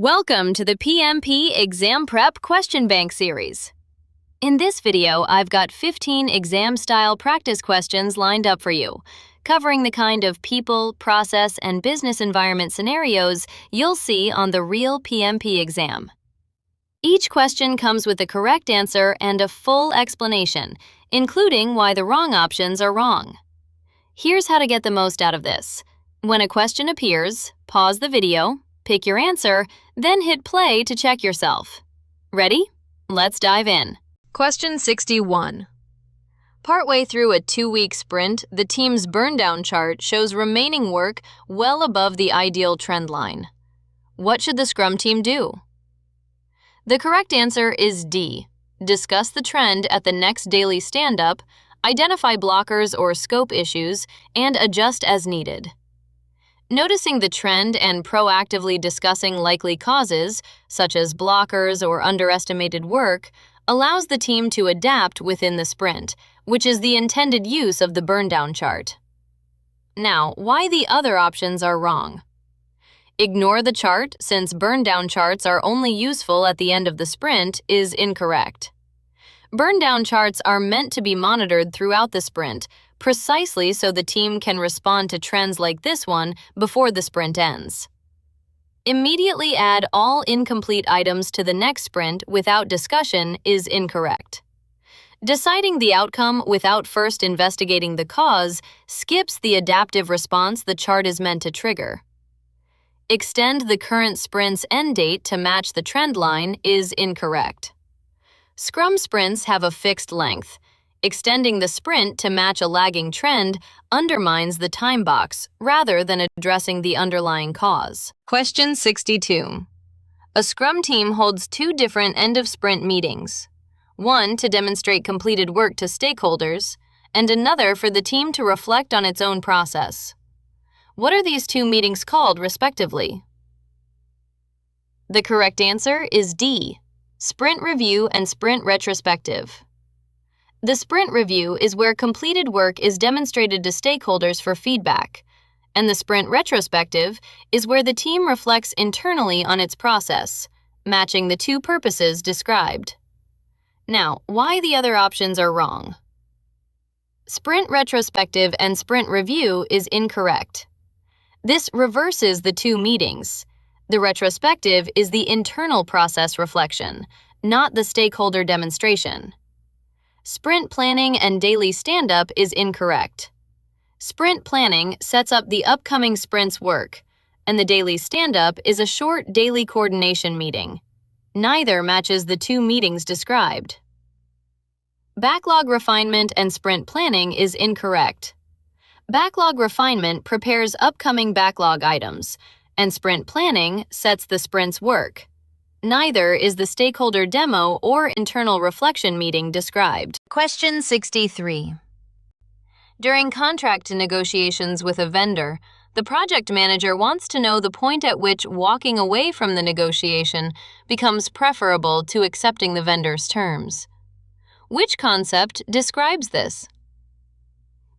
Welcome to the PMP Exam Prep Question Bank series. In this video, I've got 15 exam-style practice questions lined up for you, covering the kind of people, process, and business environment scenarios you'll see on the real PMP exam. Each question comes with the correct answer and a full explanation, including why the wrong options are wrong. Here's how to get the most out of this. When a question appears, pause the video, pick your answer, then hit play to check yourself. Ready? Let's dive in. Question 61. Partway through a 2-week sprint, the team's burn-down chart shows remaining work well above the ideal trend line. What should the Scrum team do? The correct answer is D. Discuss the trend at the next daily stand-up, identify blockers or scope issues, and adjust as needed. Noticing the trend and proactively discussing likely causes, such as blockers or underestimated work, allows the team to adapt within the sprint, which is the intended use of the burn-down chart. Now, why the other options are wrong? Ignore the chart, since burn-down charts are only useful at the end of the sprint, is incorrect. Burn-down charts are meant to be monitored throughout the sprint, precisely so the team can respond to trends like this one before the sprint ends. Immediately add all incomplete items to the next sprint without discussion is incorrect. Deciding the outcome without first investigating the cause skips the adaptive response the chart is meant to trigger. Extend the current sprint's end date to match the trend line is incorrect. Scrum sprints have a fixed length. Extending the sprint to match a lagging trend undermines the time box rather than addressing the underlying cause. Question 62. A Scrum team holds 2 different end-of-sprint meetings. One to demonstrate completed work to stakeholders, and another for the team to reflect on its own process. What are these 2 meetings called, respectively? The correct answer is D. Sprint Review and Sprint Retrospective. The sprint review is where completed work is demonstrated to stakeholders for feedback, and the sprint retrospective is where the team reflects internally on its process, matching the 2 purposes described. Now, why the other options are wrong? Sprint retrospective and sprint review is incorrect. This reverses the 2 meetings. The retrospective is the internal process reflection, not the stakeholder demonstration. Sprint planning and daily stand-up is incorrect. Sprint planning sets up the upcoming sprint's work, and the daily stand-up is a short daily coordination meeting. Neither matches the 2 meetings described. Backlog refinement and sprint planning is incorrect. Backlog refinement prepares upcoming backlog items, and sprint planning sets the sprint's work. Neither is the stakeholder demo or internal reflection meeting described. Question 63. During contract negotiations with a vendor, the project manager wants to know the point at which walking away from the negotiation becomes preferable to accepting the vendor's terms. Which concept describes this?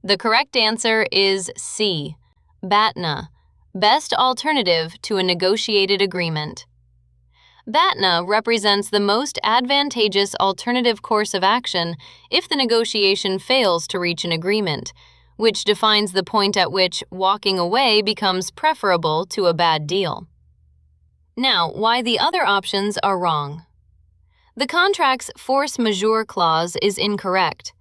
The correct answer is C. BATNA, best alternative to a negotiated agreement. BATNA represents the most advantageous alternative course of action if the negotiation fails to reach an agreement, which defines the point at which walking away becomes preferable to a bad deal. Now, why the other options are wrong. The contract's force majeure clause is incorrect.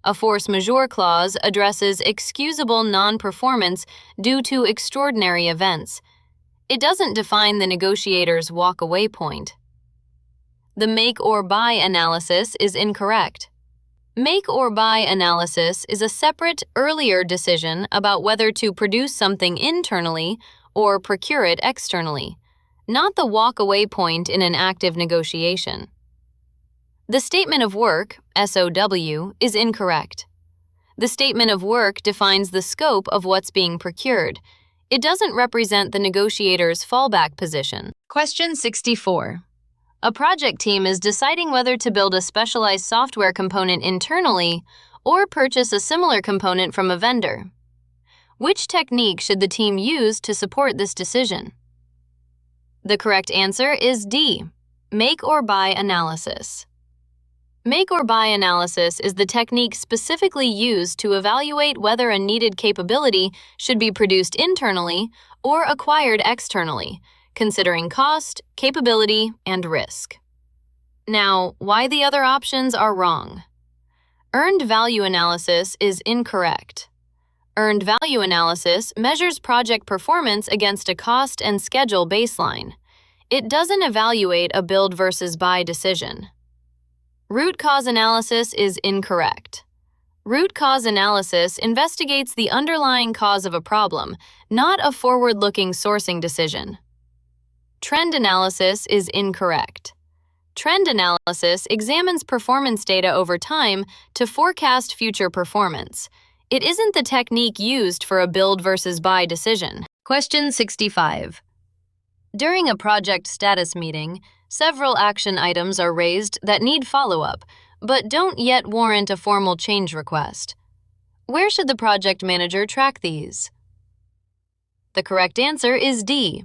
A force majeure clause addresses excusable non-performance due to extraordinary events. It doesn't define the negotiator's walk-away point. The make or buy analysis is incorrect. Make or buy analysis is a separate, earlier decision about whether to produce something internally or procure it externally, not the walk-away point in an active negotiation. The statement of work, SOW, is incorrect. The statement of work defines the scope of what's being procured. It doesn't represent the negotiator's fallback position. Question 64. A project team is deciding whether to build a specialized software component internally or purchase a similar component from a vendor. Which technique should the team use to support this decision? The correct answer is D, make or buy analysis. Make or buy analysis is the technique specifically used to evaluate whether a needed capability should be produced internally or acquired externally, considering cost, capability, and risk. Now, why the other options are wrong? Earned value analysis is incorrect. Earned value analysis measures project performance against a cost and schedule baseline. It doesn't evaluate a build versus buy decision. Root cause analysis is incorrect. Root cause analysis investigates the underlying cause of a problem, not a forward-looking sourcing decision. Trend analysis is incorrect. Trend analysis examines performance data over time to forecast future performance. It isn't the technique used for a build versus buy decision. Question 65. During a project status meeting, several action items are raised that need follow-up, but don't yet warrant a formal change request. Where should the project manager track these? The correct answer is D,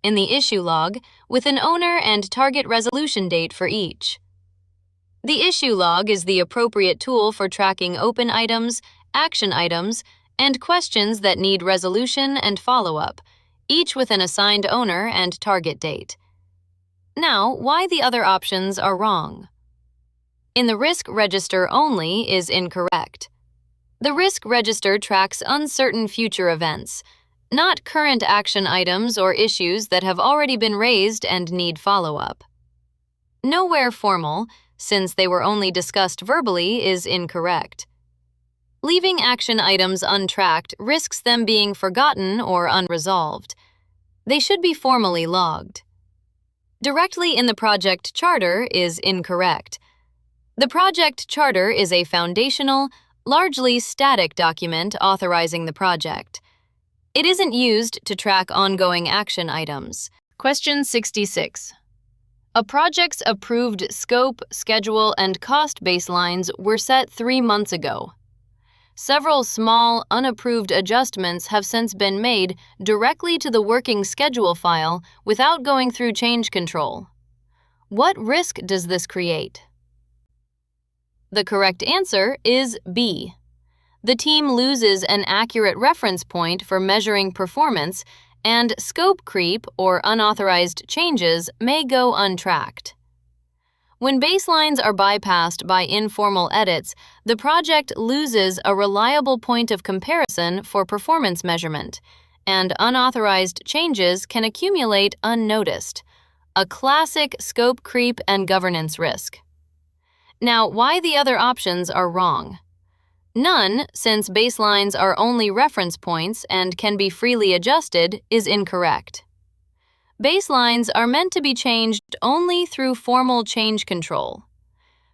in the issue log, with an owner and target resolution date for each. The issue log is the appropriate tool for tracking open items, action items, and questions that need resolution and follow-up, each with an assigned owner and target date. Now, why the other options are wrong? In the risk register only is incorrect. The risk register tracks uncertain future events, not current action items or issues that have already been raised and need follow-up. Nowhere formal, since they were only discussed verbally, is incorrect. Leaving action items untracked risks them being forgotten or unresolved. They should be formally logged. Directly in the project charter is incorrect. The project charter is a foundational, largely static document authorizing the project. It isn't used to track ongoing action items. Question 66. A project's approved scope, schedule, and cost baselines were set 3 months ago. Several small, unapproved adjustments have since been made directly to the working schedule file without going through change control. What risk does this create? The correct answer is B. The team loses an accurate reference point for measuring performance, and scope creep or unauthorized changes may go untracked. When baselines are bypassed by informal edits, the project loses a reliable point of comparison for performance measurement, and unauthorized changes can accumulate unnoticed, a classic scope creep and governance risk. Now, why the other options are wrong? None, since baselines are only reference points and can be freely adjusted, is incorrect. Baselines are meant to be changed only through formal change control.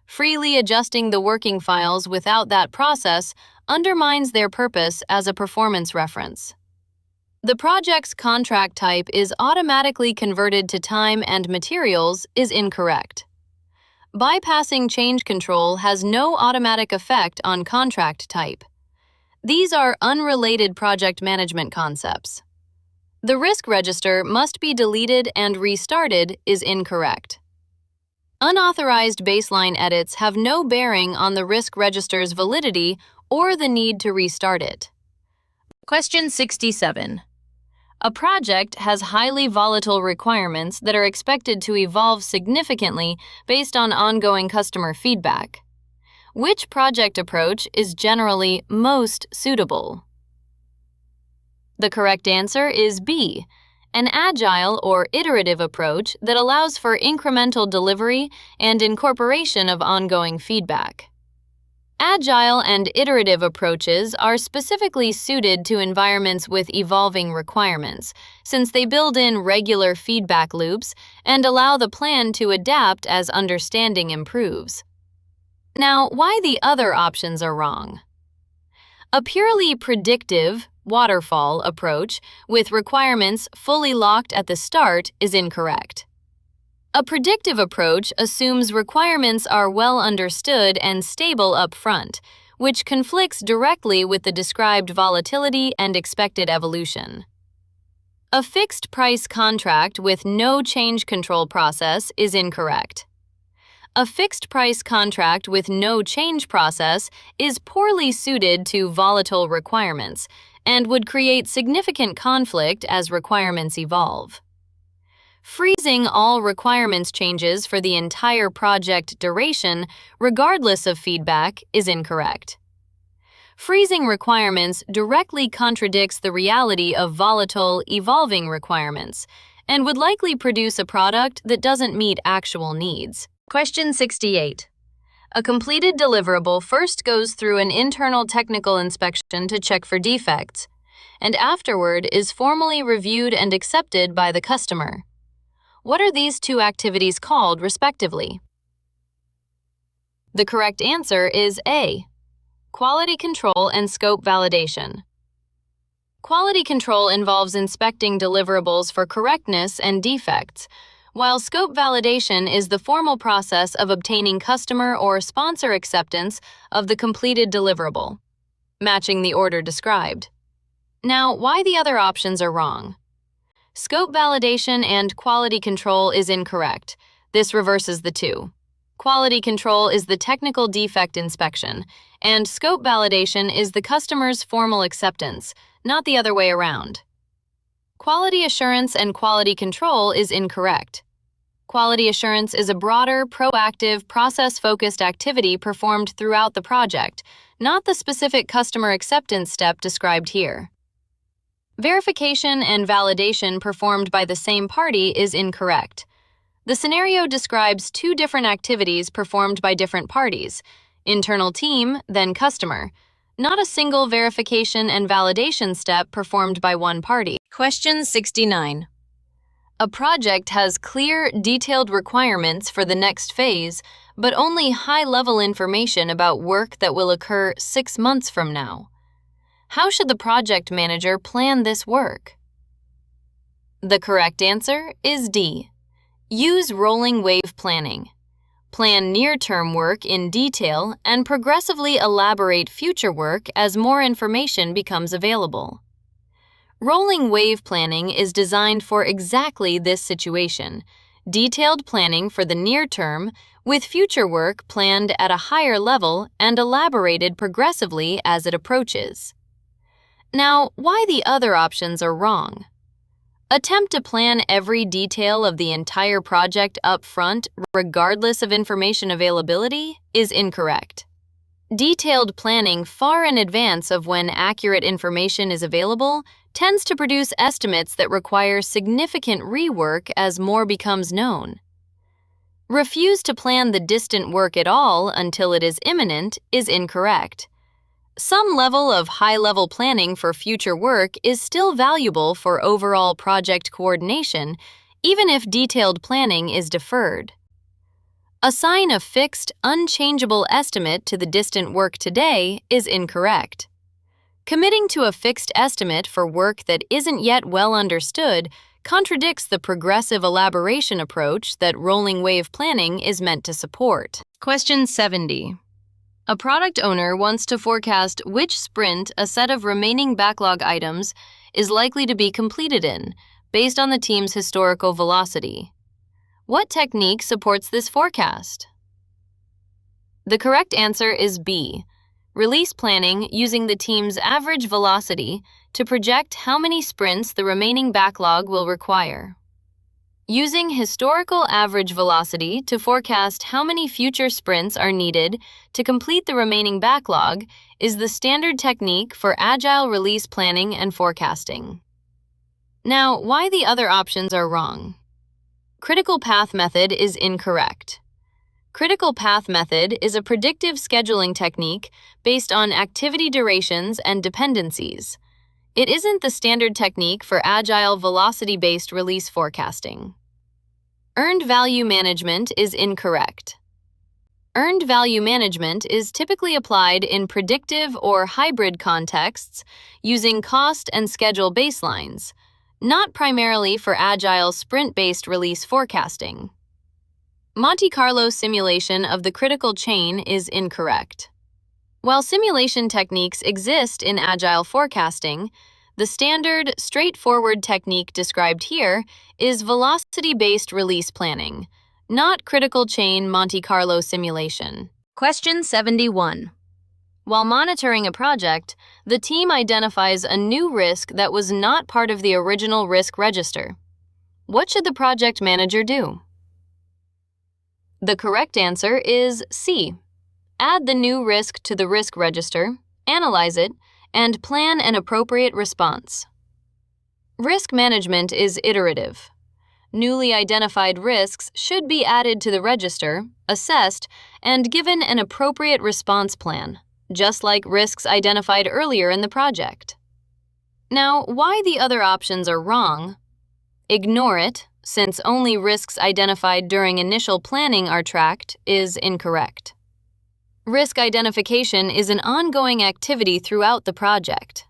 Freely adjusting the working files without that process undermines their purpose as a performance reference. The project's contract type is automatically converted to time and materials is incorrect. Bypassing change control has no automatic effect on contract type. These are unrelated project management concepts. The risk register must be deleted and restarted is incorrect. Unauthorized baseline edits have no bearing on the risk register's validity or the need to restart it. Question 67. A project has highly volatile requirements that are expected to evolve significantly based on ongoing customer feedback. Which project approach is generally most suitable? The correct answer is B, an agile or iterative approach that allows for incremental delivery and incorporation of ongoing feedback. Agile and iterative approaches are specifically suited to environments with evolving requirements, since they build in regular feedback loops and allow the plan to adapt as understanding improves. Now, why the other options are wrong? A purely predictive, waterfall approach with requirements fully locked at the start is incorrect. A predictive approach assumes requirements are well understood and stable up front, which conflicts directly with the described volatility and expected evolution. A fixed price contract with no change control process is incorrect. A fixed price contract with no change process is poorly suited to volatile requirements and would create significant conflict as requirements evolve. Freezing all requirements changes for the entire project duration, regardless of feedback, is incorrect. Freezing requirements directly contradicts the reality of volatile, evolving requirements and would likely produce a product that doesn't meet actual needs. Question 68. A completed deliverable first goes through an internal technical inspection to check for defects, and afterward is formally reviewed and accepted by the customer. What are these two activities called, respectively? The correct answer is A. Quality control and scope validation. Quality control involves inspecting deliverables for correctness and defects, while scope validation is the formal process of obtaining customer or sponsor acceptance of the completed deliverable, matching the order described. Now, why the other options are wrong? Scope validation and quality control is incorrect. This reverses the two. Quality control is the technical defect inspection, and scope validation is the customer's formal acceptance, not the other way around. Quality assurance and quality control is incorrect. Quality assurance is a broader, proactive, process-focused activity performed throughout the project, not the specific customer acceptance step described here. Verification and validation performed by the same party is incorrect. The scenario describes two different activities performed by different parties, internal team, then customer, not a single verification and validation step performed by one party. Question 69. A project has clear, detailed requirements for the next phase, but only high-level information about work that will occur 6 months from now. How should the project manager plan this work? The correct answer is D. Use rolling wave planning. Plan near-term work in detail and progressively elaborate future work as more information becomes available. Rolling wave planning is designed for exactly this situation, detailed planning for the near term, with future work planned at a higher level and elaborated progressively as it approaches. Now, why the other options are wrong? Attempt to plan every detail of the entire project up front, regardless of information availability, is incorrect. Detailed planning far in advance of when accurate information is available tends to produce estimates that require significant rework as more becomes known. Refuse to plan the distant work at all until it is imminent is incorrect. Some level of high-level planning for future work is still valuable for overall project coordination, even if detailed planning is deferred. Assign a fixed, unchangeable estimate to the distant work today is incorrect. Committing to a fixed estimate for work that isn't yet well understood contradicts the progressive elaboration approach that rolling wave planning is meant to support. Question 70. A product owner wants to forecast which sprint a set of remaining backlog items is likely to be completed in, based on the team's historical velocity. What technique supports this forecast? The correct answer is B. Release planning using the team's average velocity to project how many sprints the remaining backlog will require. Using historical average velocity to forecast how many future sprints are needed to complete the remaining backlog is the standard technique for agile release planning and forecasting. Now, why the other options are wrong? Critical path method is incorrect. Critical path method is a predictive scheduling technique based on activity durations and dependencies. It isn't the standard technique for agile velocity-based release forecasting. Earned value management is incorrect. Earned value management is typically applied in predictive or hybrid contexts using cost and schedule baselines, not primarily for agile sprint-based release forecasting. Monte Carlo simulation of the critical chain is incorrect. While simulation techniques exist in agile forecasting, The standard, straightforward technique described here is velocity-based release planning, not critical chain Monte Carlo simulation. Question 71. While monitoring a project, the team identifies a new risk that was not part of the original risk register. What should the project manager do? The correct answer is C. Add the new risk to the risk register, analyze it, and plan an appropriate response. Risk management is iterative. Newly identified risks should be added to the register, assessed, and given an appropriate response plan, just like risks identified earlier in the project. Now, why the other options are wrong? Ignore it, since only risks identified during initial planning are tracked, is incorrect. Risk identification is an ongoing activity throughout the project.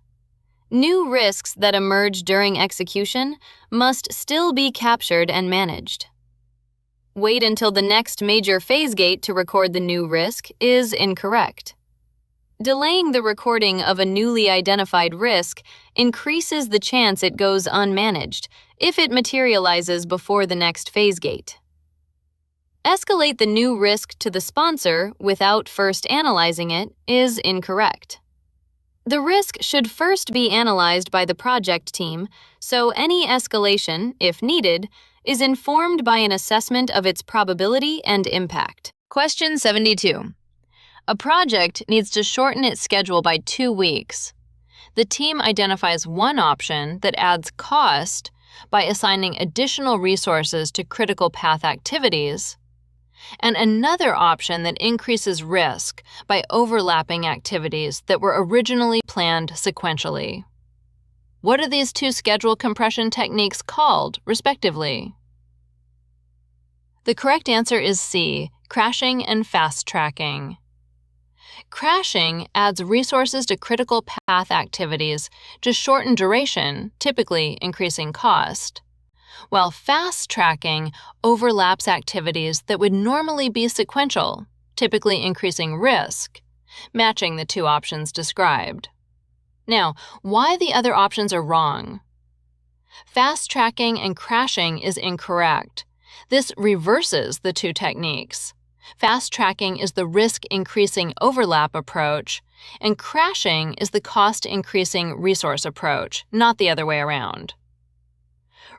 New risks that emerge during execution must still be captured and managed. Wait until the next major phase gate to record the new risk is incorrect. Delaying the recording of a newly identified risk increases the chance it goes unmanaged if it materializes before the next phase gate. Escalate the new risk to the sponsor without first analyzing it is incorrect. The risk should first be analyzed by the project team, so any escalation, if needed, is informed by an assessment of its probability and impact. Question 72. A project needs to shorten its schedule by 2 weeks. The team identifies one option that adds cost by assigning additional resources to critical path activities, and another option that increases risk by overlapping activities that were originally planned sequentially. What are these two schedule compression techniques called, respectively? The correct answer is C, crashing and fast tracking. Crashing adds resources to critical path activities to shorten duration, typically increasing cost, while fast tracking overlaps activities that would normally be sequential, typically increasing risk, matching the two options described. Now, why the other options are wrong? Fast tracking and crashing is incorrect. This reverses the two techniques. Fast tracking is the risk-increasing overlap approach, and crashing is the cost-increasing resource approach, not the other way around.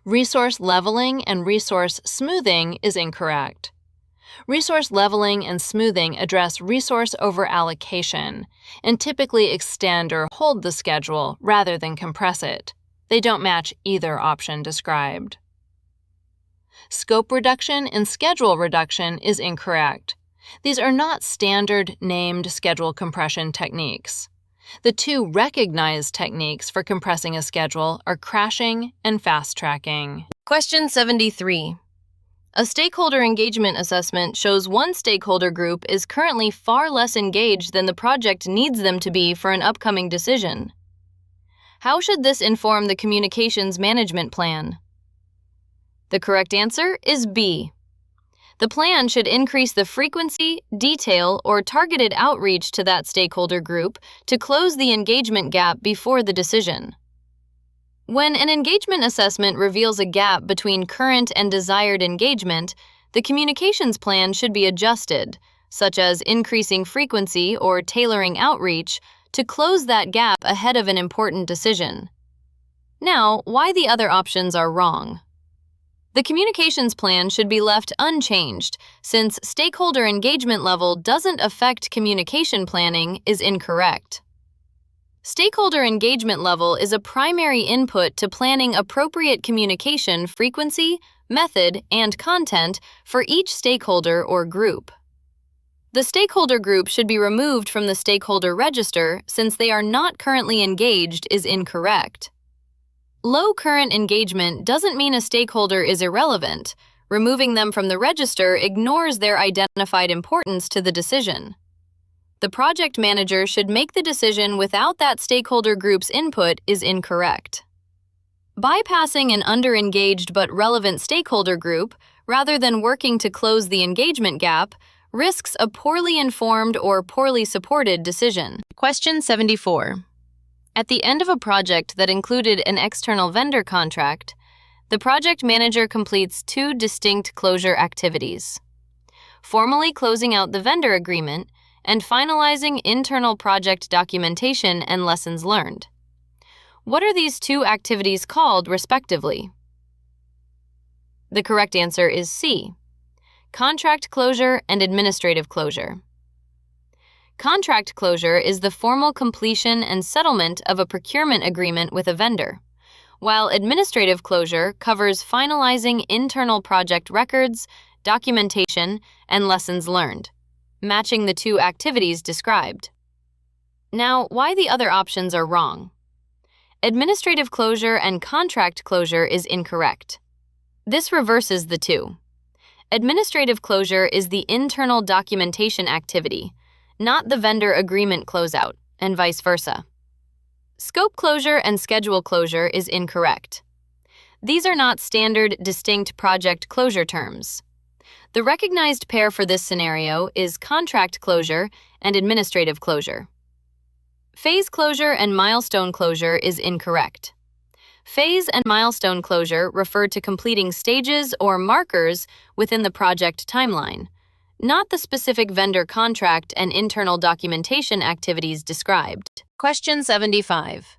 Resource leveling and resource smoothing is incorrect. Resource leveling and smoothing address resource over-allocation and typically extend or hold the schedule rather than compress it. They don't match either option described. Scope reduction and schedule reduction is incorrect. These are not standard named schedule compression techniques. The two recognized techniques for compressing a schedule are crashing and fast tracking. Question 73. A stakeholder engagement assessment shows one stakeholder group is currently far less engaged than the project needs them to be for an upcoming decision. How should this inform the communications management plan? The correct answer is B. The plan should increase the frequency, detail, or targeted outreach to that stakeholder group to close the engagement gap before the decision. When an engagement assessment reveals a gap between current and desired engagement, the communications plan should be adjusted, such as increasing frequency or tailoring outreach, to close that gap ahead of an important decision. Now, why the other options are wrong? The communications plan should be left unchanged, since stakeholder engagement level doesn't affect communication planning is incorrect. Stakeholder engagement level is a primary input to planning appropriate communication frequency, method, and content for each stakeholder or group. The stakeholder group should be removed from the stakeholder register since they are not currently engaged is incorrect. Low current engagement doesn't mean a stakeholder is irrelevant. Removing them from the register ignores their identified importance to the decision. The project manager should make the decision without that stakeholder group's input is incorrect. Bypassing an underengaged but relevant stakeholder group, rather than working to close the engagement gap, risks a poorly informed or poorly supported decision. Question 74. At the end of a project that included an external vendor contract, the project manager completes two distinct closure activities: formally closing out the vendor agreement and finalizing internal project documentation and lessons learned. What are these two activities called, respectively? The correct answer is C: contract closure and administrative closure. Contract closure is the formal completion and settlement of a procurement agreement with a vendor, while administrative closure covers finalizing internal project records, documentation, and lessons learned, matching the two activities described. Now, why the other options are wrong? Administrative closure and contract closure is incorrect. This reverses the two. Administrative closure is the internal documentation activity, not the vendor agreement closeout, and vice versa. Scope closure and schedule closure is incorrect. These are not standard, distinct project closure terms. The recognized pair for this scenario is contract closure and administrative closure. Phase closure and milestone closure is incorrect. Phase and milestone closure refer to completing stages or markers within the project timeline, not the specific vendor contract and internal documentation activities described. Question 75.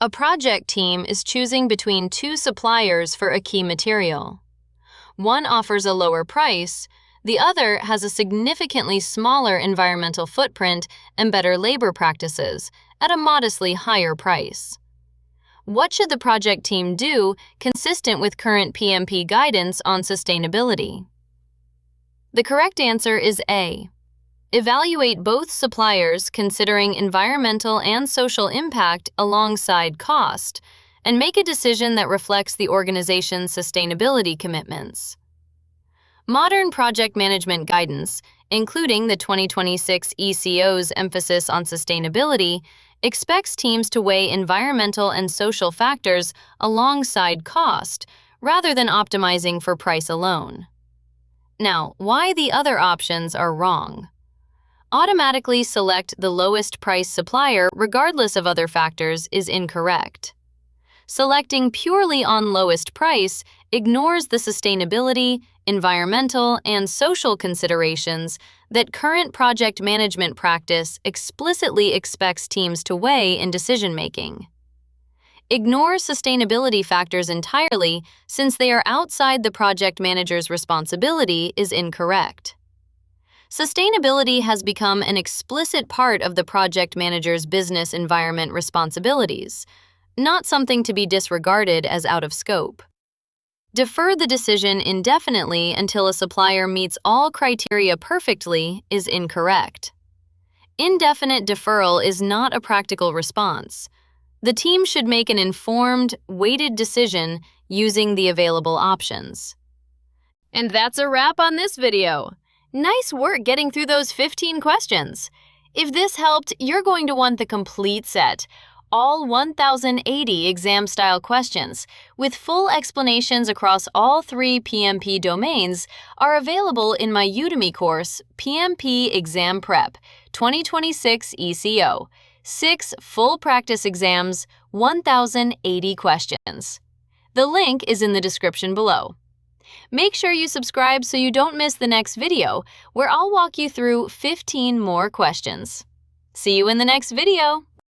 A project team is choosing between two suppliers for a key material. One offers a lower price, the other has a significantly smaller environmental footprint and better labor practices at a modestly higher price. What should the project team do consistent with current PMP guidance on sustainability? The correct answer is A: evaluate both suppliers considering environmental and social impact alongside cost, and make a decision that reflects the organization's sustainability commitments. Modern project management guidance, including the 2026 ECO's emphasis on sustainability, expects teams to weigh environmental and social factors alongside cost, rather than optimizing for price alone. Now, why the other options are wrong? Automatically select the lowest price supplier regardless of other factors is incorrect. Selecting purely on lowest price ignores the sustainability, environmental, and social considerations that current project management practice explicitly expects teams to weigh in decision-making. Ignore sustainability factors entirely since they are outside the project manager's responsibility is incorrect. Sustainability has become an explicit part of the project manager's business environment responsibilities, not something to be disregarded as out of scope. Defer the decision indefinitely until a supplier meets all criteria perfectly is incorrect. Indefinite deferral is not a practical response. The team should make an informed, weighted decision using the available options. And that's a wrap on this video. Nice work getting through those 15 questions. If this helped, you're going to want the complete set. All 1,080 exam-style questions, with full explanations across all three PMP domains, are available in my Udemy course, PMP Exam Prep 2026 ECO. 6 full practice exams, 1,080 questions. The link is in the description below. Make sure you subscribe so you don't miss the next video, where I'll walk you through 15 more questions. See you in the next video!